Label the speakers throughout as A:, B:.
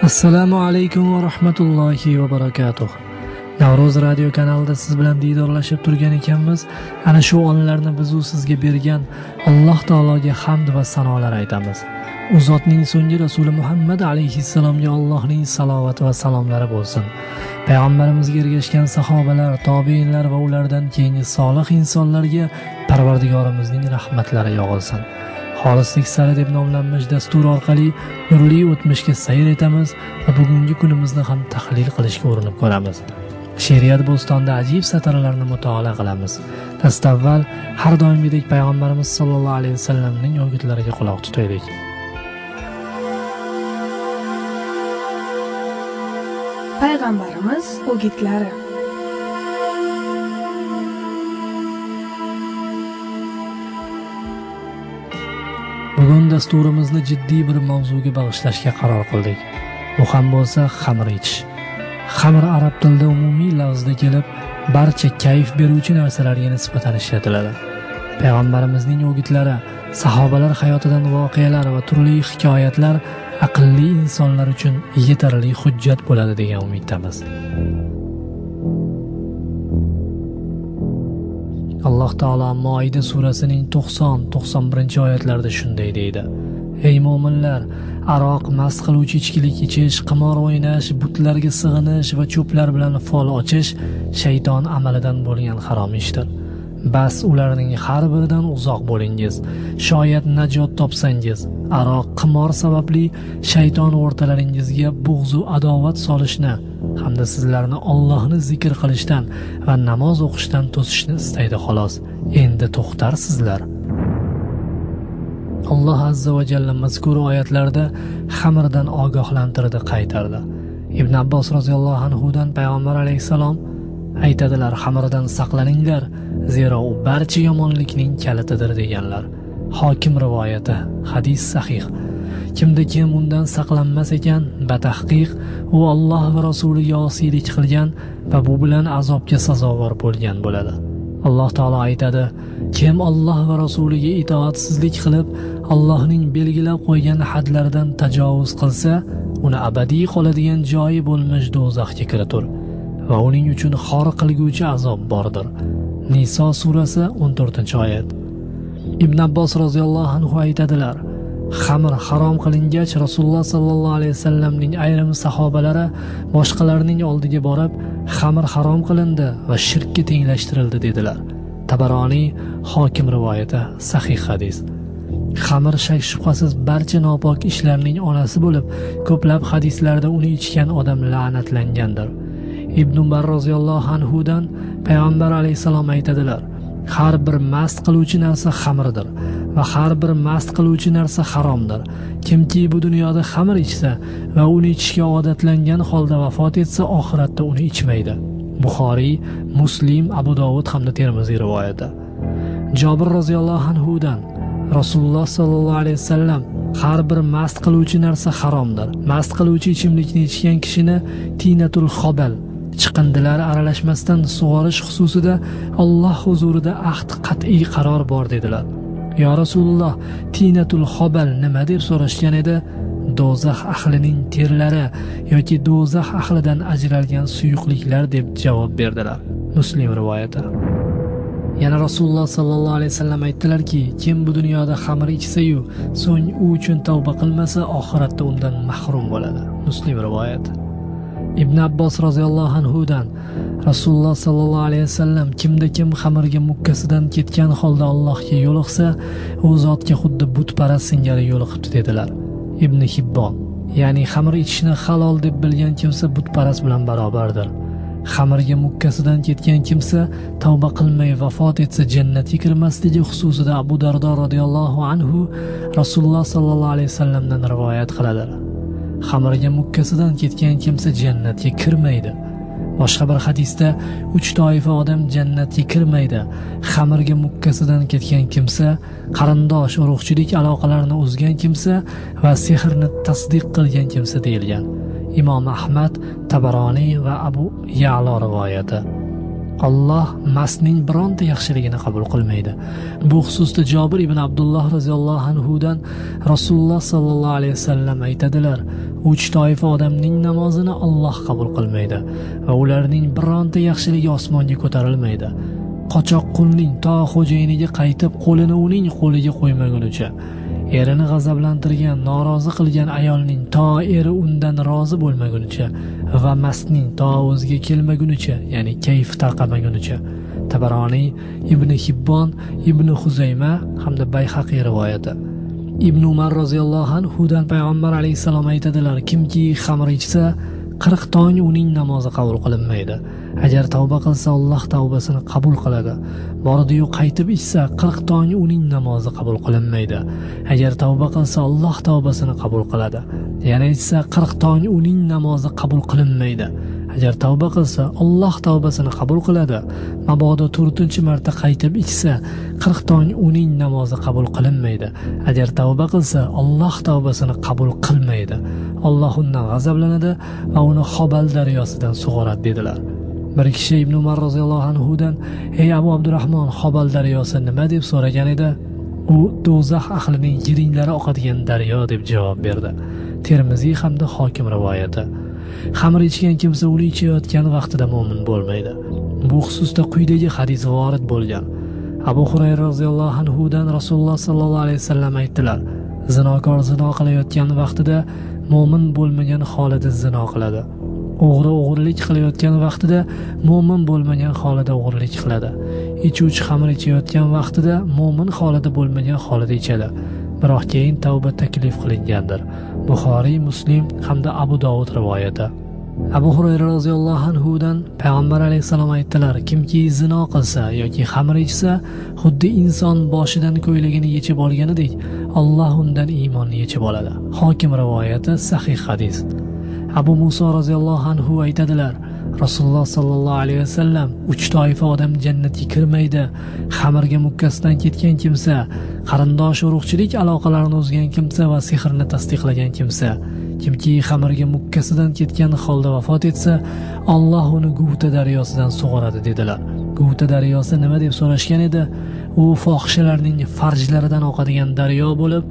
A: Assalomu alaykum va rahmatullohi va barakatuh. Navro'z radio kanalida siz bilan diydorlashib turgan ekanmiz. Ana shu onlarni biz u sizga bergan Alloh taologa hamd va sanolar aytamiz. U zotning so'nggi rasuli Muhammad alayhissalomga Allohning salovat va salomlari bo'lsin. Payg'ambarimizga ergashgan sahobalar, tobiinlar va ulardan keyingi solih insonlarga Parvardigorimizning rahmatlari yog'ilsin. Xolislik sari deb nomlanmish dastur orqali nurli o'tmishga sayr etamiz va bugungi kunimizni ham tahlil qilishga urinib ko'ramiz. She'riyat bo'stonida ajib satrlarni mutolaa qilamiz. Dastavval har doimgidek payg'ambarimiz sollallohu alayhi vasallamning o'gitlariga quloq tutaylik.
B: Payg'ambarimiz o'gitlari.
A: Bugun dasturimizni jiddiy bir mavzuga bag'ishlashga qaror qildik. Bu ham bo'lsa xamir ichish. Xamir arab tilida umumiy lafzda kelib, barcha kayf beruvchi narsalarga nisbatan ishlatiladi. Payg'ambarimizning o'gitlari, sahobalar hayotidan voqealar va turli hikoyatlar aqlli insonlar uchun yetarli hujjat bo'ladi degan umiddamiz. Alloh taolo Moida surasining 90-91-oyatlarida shunday deydi: Ey mu'minlar, aroq, mast qiluvchi ichkilik ichish, qimor o'ynash, butlarga sig'inish va cho'plar bilan fol ochish shayton amalidan bo'lgan harom ishdir. Bas ularning har biridan uzoq bo'lingiz. Shoyat najot topsangiz, aroq, qimor sababli shayton o'rtalaringizga bug'z va adovat solishni hamda sizlarni Allohni zikr qilishdan va namoz o'qishdan to'sishni istaydi xolos. Endi to'xtarsizlar. Alloh azza va jalla mazkur oyatlarda xamirdan ogohlantirdi, qaytardi. Ibn Abbos roziyallohu anhudan payg'ambar alayhisalom aytadilar: xamirdan saqlaninglar, zero u barcha yomonlikning kalitidir deganlar. Hokim rivoyati, hadis sahih. Kimda kim undan saqlanmas ekan, batahqiq u Alloh va rasuliga osiylik qilgan va bu bilan azobga sazovor bo'lgan bo'ladi. Alloh taolo aytadi: kim Alloh va rasuliga itoatsizlik qilib, Allohning belgilab qo'ygan hadlaridan tajovuz qilsa, uni abadiy qoladigan joyi bo'lmish do'zaxga kiritur va uning uchun xor qilguvchi azob bordir. Niso surasi 14-oyat. Ibn Abbos roziyallohu anhu aytadilar: xamir harom qilingach, Rasululloh sallallohu alayhi vasallamning ayrim sahobalari boshqalarning oldiga borib, xamir harom qilindi va shirkka tenglashtirildi dedilar. Tabaroniy, Hokim rivoyati, sahih hadis. Xamir shak shubhasiz barcha nopok ishlarning onasi bo'lib, ko'plab hadislarda uni ichgan odam la'natlangandir. Ibn Umar roziyallohu anhudan payg'ambar alayhisalom aytadilar: har bir mast qiluvchi narsa xamirdir va har bir mast qiluvchi narsa haromdir. Kimki bu dunyoda xamir ichsa va uni ichishga odatlangan holda vafot etsa, oxiratda uni ichmaydi. Buxoriy, Muslim, Abu Dovud hamda Termiziy rivoyati. Jobir roziyallohu anhudan Rasululloh sallallohu alayhi vasallam: har bir mast qiluvchi narsa haromdir. Mast qiluvchi ichimlikni ichgan kishini tinatul xobal, chiqindilar aralashmasdan sug'orish xususida Alloh huzurida ahd qat'iy qaror bor dedilar. Ya Rasululloh, tinatul xobal nima deb so'rashgan edi? Do'zax ahlining terlari yoki do'zax ahlidan ajralgan suyuqliklar deb javob berdilar. Muslim rivoyati. Yana Rasululloh sallallohu alayhi vasallam aytdilarki: kim bu dunyoda xamir ichsa-yu so'ng u uchun tavba qilmasa, oxiratda undan mahrum bo'ladi. Muslim rivoyati. Ibn Abbos roziyallohu anhudan Rasululloh sallallohu alayhi vasallam: kimda kim xamirga mukkasidan ketgan holda Allohga yo'liqsa, u zotga xuddi butparast singari yo'liqibdi dedilar. Ibn Hibbon: ya'ni xamir ichishni halol deb bilgan kimsa butparast bilan barobardir. Xamirga mukkasidan ketgan kimsa tavba qilmay vafot etsa jannatga kirmasligi xususida Abu Dardo radhiyallohu anhu Rasululloh sallallohu alayhi vasallamdan rivoyat qiladilar. Xamirga mukkasidan ketgan kimsa jannatga kirmaydi. Boshqa bir hadisda 3 toifa odam jannatga kirmaydi. Xamirga mukkasidan ketgan kimsa, qarindosh urug'chilik aloqalarini uzgan kimsa va sehrni tasdiq qilgan kimsa deyilgan. Imom Ahmad, Tabaroniy va Abu Ya'lo rivoyati. Alloh mastning bironta yaxshiligini qabul qilmaydi. Bu xususda Jobir ibn Abdulloh roziyallohu anhudan Rasululloh sallallohu alayhi vasallam aytadilar: 3 toifa odamning namozini Alloh qabul qilmaydi va ularning bironta yaxshiligi osmonga ko'tarilmaydi. Qochoq qulning to xo'jayiniga qaytib qo'lini uning qo'liga qo'ymagunicha, erini g'azablantirgan, norozi qilgan ayolning to eri undan rozi bo'lmagunicha va mastning to o'ziga kelmagunicha, ya'ni kayf tarqamagunicha. Tabaroniy, Ibn Hibbon, Ibn Huzayma hamda Bayhaqiy rivoyati. Ibn Umar roziyallohu anhudan payg'ambar alayhisalom aytadilar: kimki xamir ichsa 40 tong uning namozi qabul qilinmaydi. Agar tavba qilsa Alloh tavbasini qabul qiladi. Bordi-yu qaytib ichsa 40 tong uning namozi qabul qilinmaydi. Agar tavba qilsa Alloh tavbasini qabul qiladi. Yana ichsa 40 tong uning namozi qabul qilinmaydi. Agar tavba qilsa Alloh tavbasini qabul qiladi. Mabodo 4-marta qaytib ichsa 40 tong uning namozi qabul qilinmaydi. Agar tavba qilsa Alloh tavbasini qabul qilmaydi. Alloh undan g'azablanadi va uni Xobal daryosidan sug'oradi dedilar. Bir kishi Ibn Umar roziyallohu anhudan: "Ey Abu Abdurrahmon, Xobal daryosi nima?" deb so'ragan edi. U do'zax ahlining yiringlari oqadigan daryo deb javob berdi. Termiziy hamda Hokim rivoyati. Xamir ichgan kimsa uni ichayotgan vaqtida mu'min bo'lmaydi. Bu xususda quyidagi hadis vorid bo'lgan. Abu Hurayra roziyallohu anhudan Rasululloh sallallohu alayhi vasallam aytdilar: "Zinokor zino qilayotgan vaqtida mu'min bo'lmagan holida zino qiladi. O'g'ri o'g'rilik qilayotgan vaqtida mu'min bo'lmagan holida o'g'rilik qiladi. Ichuvchi xamir ichayotgan vaqtida mu'min holida bo'lmagan holida ichadi. Biroq keyin tavba taklif qilingandir." Buxoriy, Muslim hamda Abu Dovud rivoyati. Abu Hurayra roziyallohu anhudan payg'ambar alayhisalom aytdilar: "Kimki zino qilsa yoki xamir ichsa, xuddi inson boshidan ko'ylagini yechib olganidek, Alloh undan iymonni yechib oladi." Hokim rivoyati, sahih hadis. Abu Muso roziyallohu anhu aytadilar: Rasululloh sallallohu alayhi vasallam 3 toifa odam jannatga kirmaydi. Xamirga mukkasidan ketgan kimsa, qarindosh urug'chilik aloqalarini uzgan kimsa va sehrni tasdiqlagan kimsa. Kimki xamirga mukkasidan ketgan holda vafot etsa, Alloh uni Guvta daryosidan sug'oradi dedilar. Guvta daryosi nima deb so'rashgan edi? U fohishalarning farjlaridan oqadigan daryo bo'lib,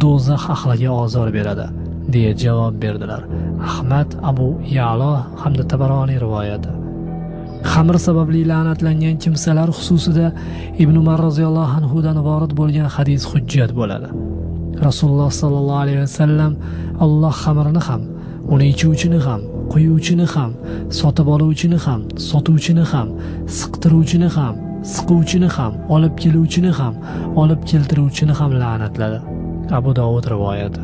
A: do'zax ahliga ozor beradi deya javob berdilar. Ahmad, Abu Ya'lo hamda Tabaroniy rivoyati. Xamir sababli la'natlangan kimsalar xususida Ibn Umar roziyallohu anhudan vorid bo'lgan hadis hujjat bo'ladi. Rasululloh sallallohu alayhi vasallam Alloh xamirni ham, uni ichuvchini ham, quyuvchini ham, sotib oluvchini ham, sotuvchini ham, siqtiruvchini ham, siquvchini ham, olib keluvchini ham, olib keltiruvchini ham la'natladi. Abu Dovud rivoyati.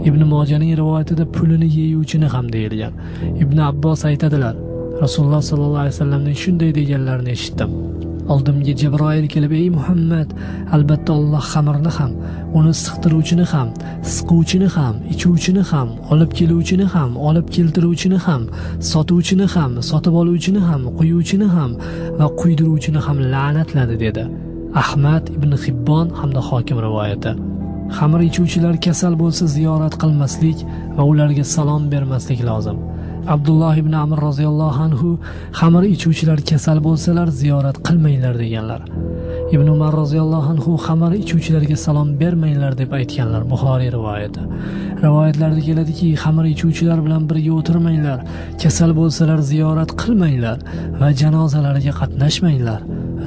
A: Ibn Mojaning rivoyatida pulini yeyuvchini ham deyilgan. Ibn Abbos aytadilar: Rasululloh sallallohu alayhi vasallamning shunday deganlarini eshitdim. Oldimga Jibroil kelib: "Ey Muhammad, albatta Alloh xamirni ham, uni siqtiruvchini ham, siquvchini ham, ichuvchini ham, olib keluvchini ham, olib keltiruvchini ham, sotuvchini ham, sotib oluvchini ham, quyuvchini ham va quydiruvchini ham la'natladi" dedi. Ahmad, Ibn Hibbon hamda Hokim rivoyati. Xamir ichuvchilar kasal bo'lsa ziyorat qilmaslik va ularga salom bermaslik lozim. Abdulloh ibn Amr roziyallohu anhu xamir ichuvchilar kasal bo'lsalar ziyorat qilmanglar deganlar. Ibn Umar roziyallohu anhu xamir ichuvchilarga salom bermanglar deb aytganlar. Buxoriy rivoyati. Rivoyatlarda keladiki, xamir ichuvchilar bilan birga o'tirmanglar, kasal bo'lsalar ziyorat qilmanglar va janozalariga qatnashmanglar.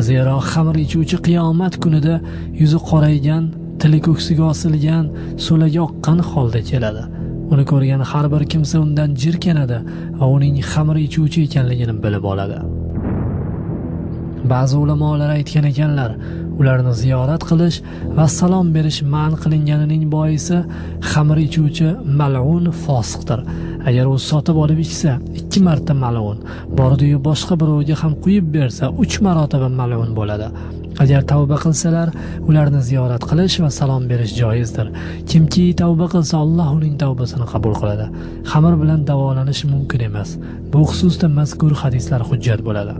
A: Zero xamir ichuvchi qiyomat kunida yuzi qoraygan, tili ko'ksiga osilgan, so'lagi oqqan holda keladi. Uni ko'rgan har bir kimsa undan jirkanadi va uning xamir ichuvchi ekanligini bilib oladi. Ba'zi ulamolar aytgan ekanlar, ularni ziyorat qilish va salom berish man qilinganining boisi xamir ichuvchi mal'un fosiqdir. Agar u sotib olib ichsa 2 marta mal'un, bordi-yu boshqa birovga ham quyib bersa 3 marotaba mal'un bo'ladi. Agar tavba qilsalar, ularni ziyorat qilish va salom berish joizdir. Kimki tavba qilsa, Alloh uning tavbasini qabul qiladi. Xamir bilan davolanish mumkin emas. Bu xususda mazkur hadislar hujjat bo'ladi.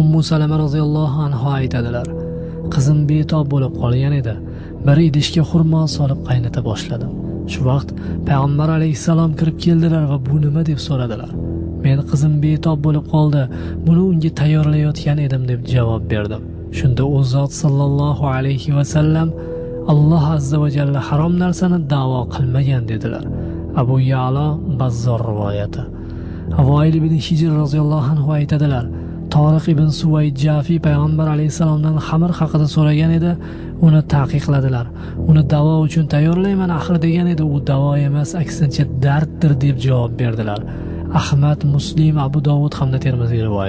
A: Ummu Salama roziyallohu anha aytadilar: Qizim betob bo'lib qolgan edi. Bir idishga xurmo solib qaynata boshladim. Shu vaqt payg'ambar alayhisalom kirib keldilar va bu nima deb so'radilar. men qizim betob bo'lib qoldi, buni unga tayyorlayotgan edim deb javob berdim. Shunda u zot sallallohu alayhi va sallam Alloh azza va jalla harom narsani da'vo qilmagan dedilar. Abu Ya'lo Bazzor rivoyati. Havoil ibn Hijr roziyallohu anhu aytadilar: Tariq ibn Suvayd Jafi payg'ambar alayhisalomdan xamir haqida so'ragan edi, uni taqiqladilar. Uni davo uchun tayyorlayman axir degan edi, u davo emas, aksincha darddir deb javob berdilar. Ahmad, Muslim, Abu Dovud hamda Termiziy rivoyat.